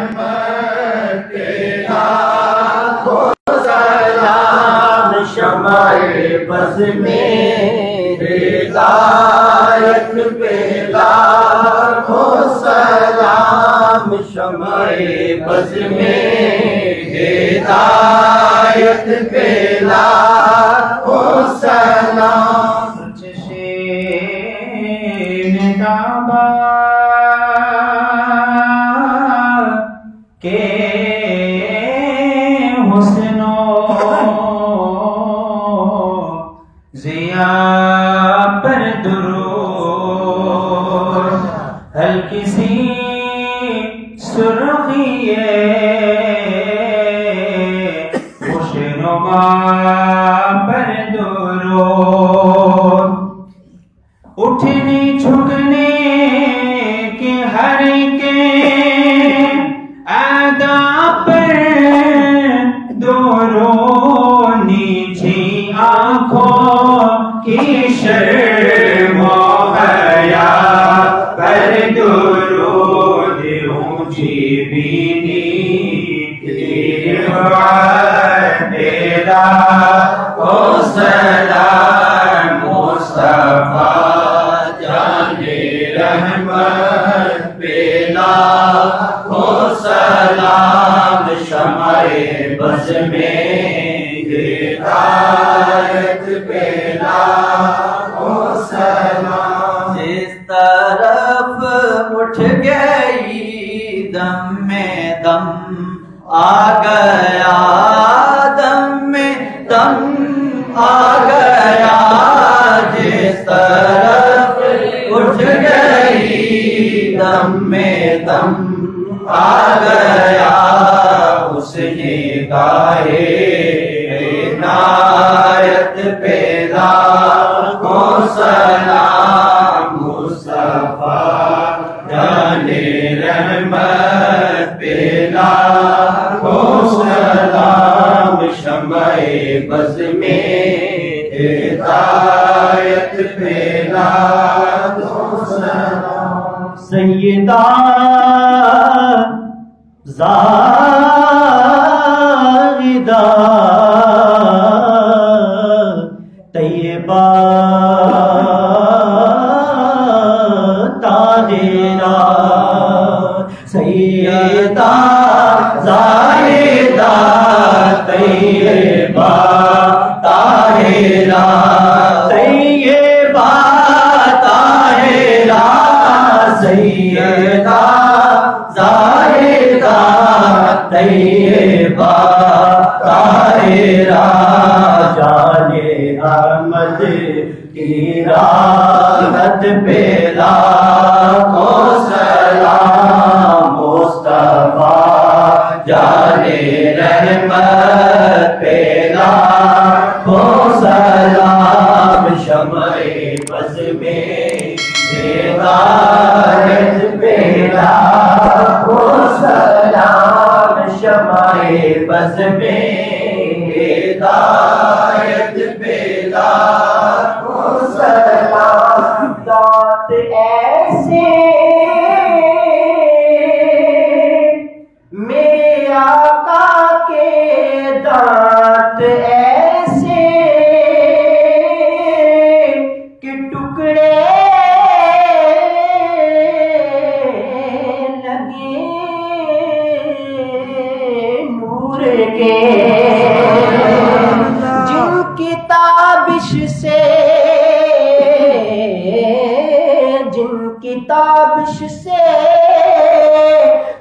رحمت پہ لاکھوں سلام، شمع بز میں ہدایت پہ لاکھوں سلام، شمع بز میں ہدایت پہ لاکھوں سلام۔ چشم کعبہ کے حسن و ضیا پر درود، ہلکی سی سرخی خوشنما پر درود، اٹھنے جھکنے کے ہر کے ادا پر درود، نیچی آنکھوں کی شرم و حیا پر درود، اونچی بینی کی رفعت تیرا کو سلام، مصطفیٰ جان رحمت پہ لاکھوں سلام، شمع بز میں ہدایت پہ لاکھوں سلام۔ جس طرف اٹھ گئی دم میں دم آ گیا، دم میں دم آ گیا، جس طرف اٹھ گئی دم میں دم آ گیا، اس نگاہ عنایت پہ لاکھوں سلام، مصطفیٰ جان رحمت پہ لاکھوں سلام، شمع بز میں ہدایت پہ لاکھوں سلام۔ سیدہ زاہدہ طیبہ طاہرہ، سیدہ زاہدہ طیبہ طاہرہ، طیبہ طاہرہ، سیدہ زاہدہ طیبہ طاہرہ، جان احمد کی راحت پہ لاکھوں سلام، مصطفیٰ جان رحمت پہ لاکھوں سلام، شمع بز میں ہدایت پہ لاکھوں سلام، شمع بز میں ہدایت پہ لاکھوں سلام۔ دانت ایسے میرے آقا کے دانت ایسے کہ ٹکڑے لگے نور کے، جن کی تابش سے، جن کی تابش سے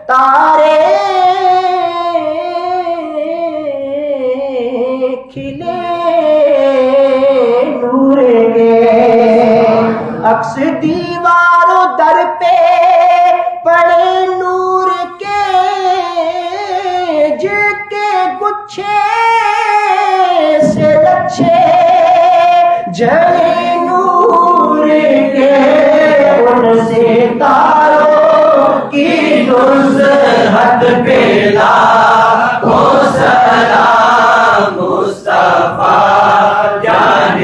تارے کھلے نور کے، عکس دیواروں در پہ پڑے نور کے، جن کے گچھے سے لچھے جڑے نور کے، ان ستاروں کی نصرت پہ لاکھوں سلام، مصطفیٰ جان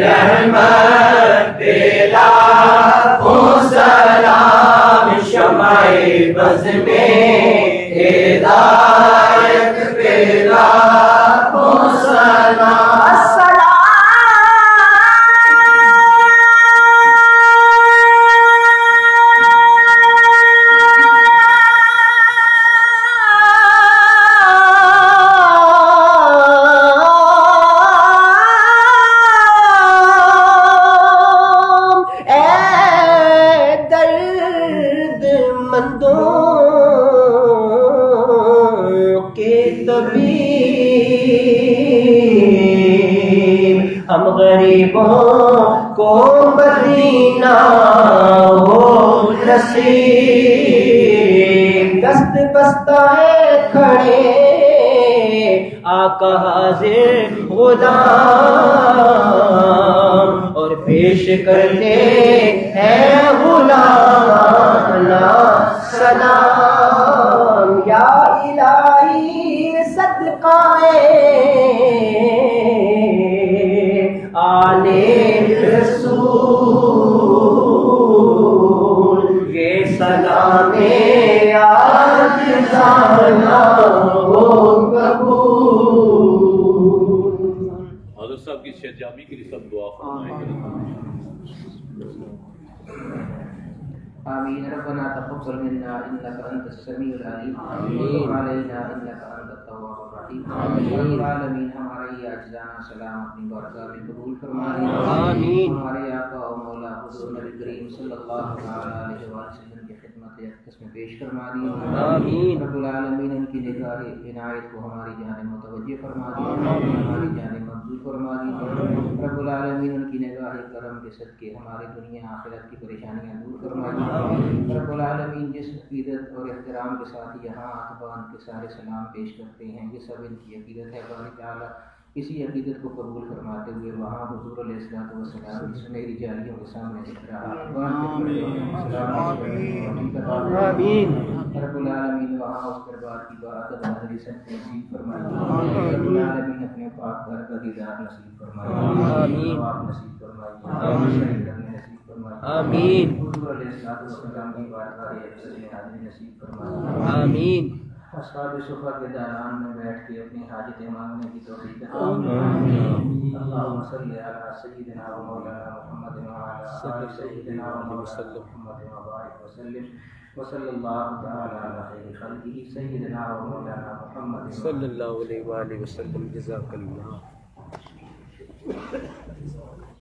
رحمت پہ لاکھوں سلام، شمع بز میں اے درد مندوں کے طبیب، ہم غریبوں کو مدینہ ہو نصیب، دست بستہ کھڑے آقا حاضر غلام، اور پیش کرتے ہیں غلامانہ سلام، یا الہی صدقہ آلِ رسول، یہ سلام عاجزانہ ہو قبول۔ حضرت صاحب کی صحت یابی کے لیے سب دعا فرمائیں۔ آمین۔ ربنا تقبل منا انك انت السميع العليم وتب علينا انك انت التواب الرحيم۔ رب العالمین ہمارا یہ اجزانا سلام اپنی بارگاہ میں قبول فرما آمین۔ ہمارے آقا و مولا حضور نبی کریم صلی اللہ علیہ وسلم کی خدمت اقدس میں پیش فرما دی۔ آمین۔ رب العالمین ان کی نگاہ عنایت کو ہماری جانب متوجہ فرما دی، ہماری جانب منظور فرما دی۔ رب العالمین ان کی نگاہ کرم کے صدقے ہمارے دنیا آخرت کی پریشانیاں دور فرما دی۔ رب العالمین جس عقیدت اور احترام کے ساتھ یہاں آتبان کے سارے سلام پیش کرتے ہیں، یہ سب ان کی عقیدت ہے۔ باری تعالیٰ اسی عقیدت کو قبول فرماتے ہوئے وہاں حضور علیہ السلام کی سنہری جالیوں کے سامنے ذکر آمین۔ رب العالمین وہاں اس دربار کی بارکت نظری سے نصیب فرمائے۔ رب العالمین اپنے پاک گھر کا دیدار نصیب فرمائے، آمین۔ ثواب نصیب فرمائے، نصیب فرمائے۔ آمین۔ حضور علیہ السلام کی بارگاہ اقدس میں حاضری نصیب فرمائے۔ آمین۔ اصحاب صفا کے داران میں بیٹھ کے اپنی حاجتیں مانگنے کی توفیق عطا آمین۔ فرمائے۔ اللہم صلی علی سیدنا و مولانا محمد وعلی آل سیدنا و مولانا محمد وبارک وسلم، وصلی اللہ تعالی علی خیر خلقہ سیدنا و مولانا محمد صلی اللہ علیہ وآلہ وسلم۔ جزاک اللہ۔